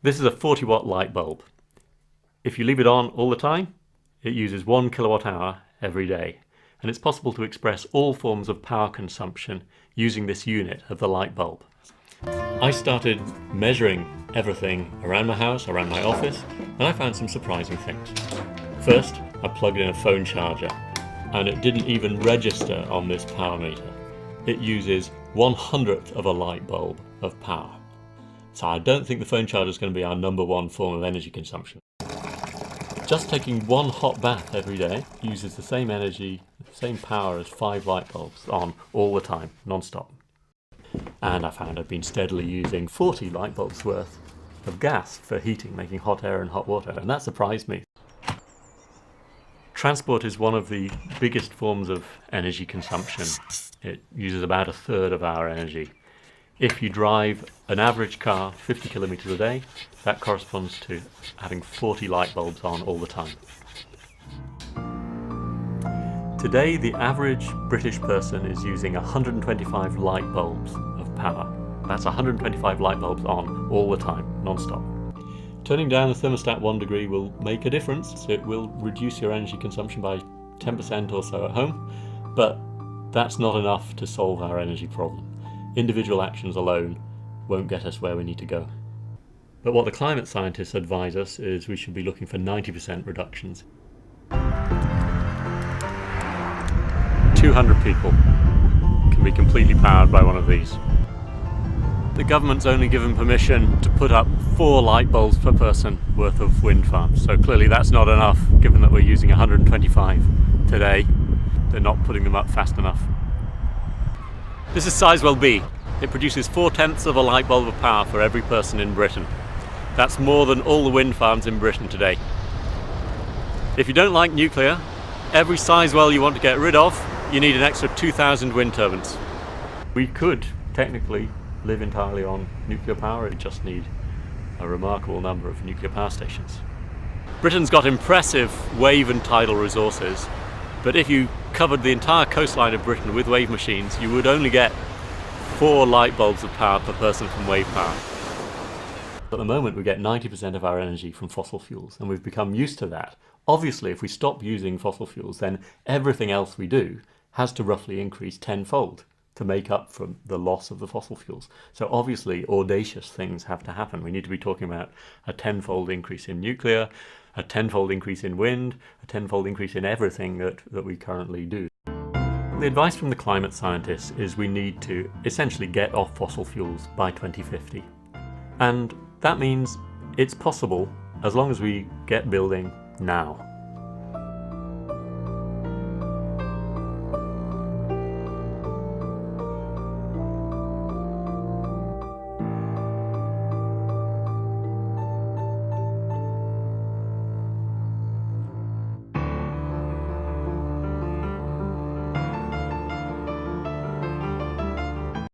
This is a 40-watt light bulb. If you leave it on all the time, it uses 1 kilowatt hour every day, and it's possible to express all forms of power consumption using this unit of the light bulb. I started measuring everything around my house, around my office, and I found some surprising things. First, I plugged in a phone charger, and it didn't even register on this power meter. It uses 1/100th of a light bulb of power. So I don't think the phone charger is going to be our #1 form of energy consumption. Just taking one hot bath every day uses the same energy, the same power as 5 light bulbs on all the time, non-stop. And I found I've been steadily using 40 light bulbs worth of gas for heating, making hot air and hot water, and that surprised me. Transport is one of the biggest forms of energy consumption. It uses about 1/3 of our energy. If you drive an average car 50 kilometers a day, that corresponds to having 40 light bulbs on all the time. Today, the average British person is using 125 light bulbs of power. That's 125 light bulbs on all the time, non-stop. Turning down the thermostat 1 degree will make a difference. It will reduce your energy consumption by 10% or so at home, but that's not enough to solve our energy problem. Individual actions alone won't get us where we need to go. But what the climate scientists advise us is we should be looking for 90% reductions. 200 people can be completely powered by one of these. The government's only given permission to put up 4 light bulbs per person worth of wind farms, so clearly that's not enough given that we're using 125 today. They're not putting them up fast enough. This is Sizewell B. It produces 4/10 of a light bulb of power for every person in Britain. That's more than all the wind farms in Britain today. If you don't like nuclear, every Sizewell you want to get rid of, you need an extra 2,000 wind turbines. We could technically live entirely on nuclear power, we just need a remarkable number of nuclear power stations. Britain's got impressive wave and tidal resources, but if you covered the entire coastline of Britain with wave machines, you would only get 4 light bulbs of power per person from wave power. At the moment we get 90% of our energy from fossil fuels, and we've become used to that. Obviously, if we stop using fossil fuels, then everything else we do has to roughly increase tenfold to make up for the loss of the fossil fuels. So obviously audacious things have to happen. We need to be talking about a tenfold increase in nuclear, a tenfold increase in wind, a tenfold increase in everything that we currently do. The advice from the climate scientists is we need to essentially get off fossil fuels by 2050. And that means it's possible as long as we get building now.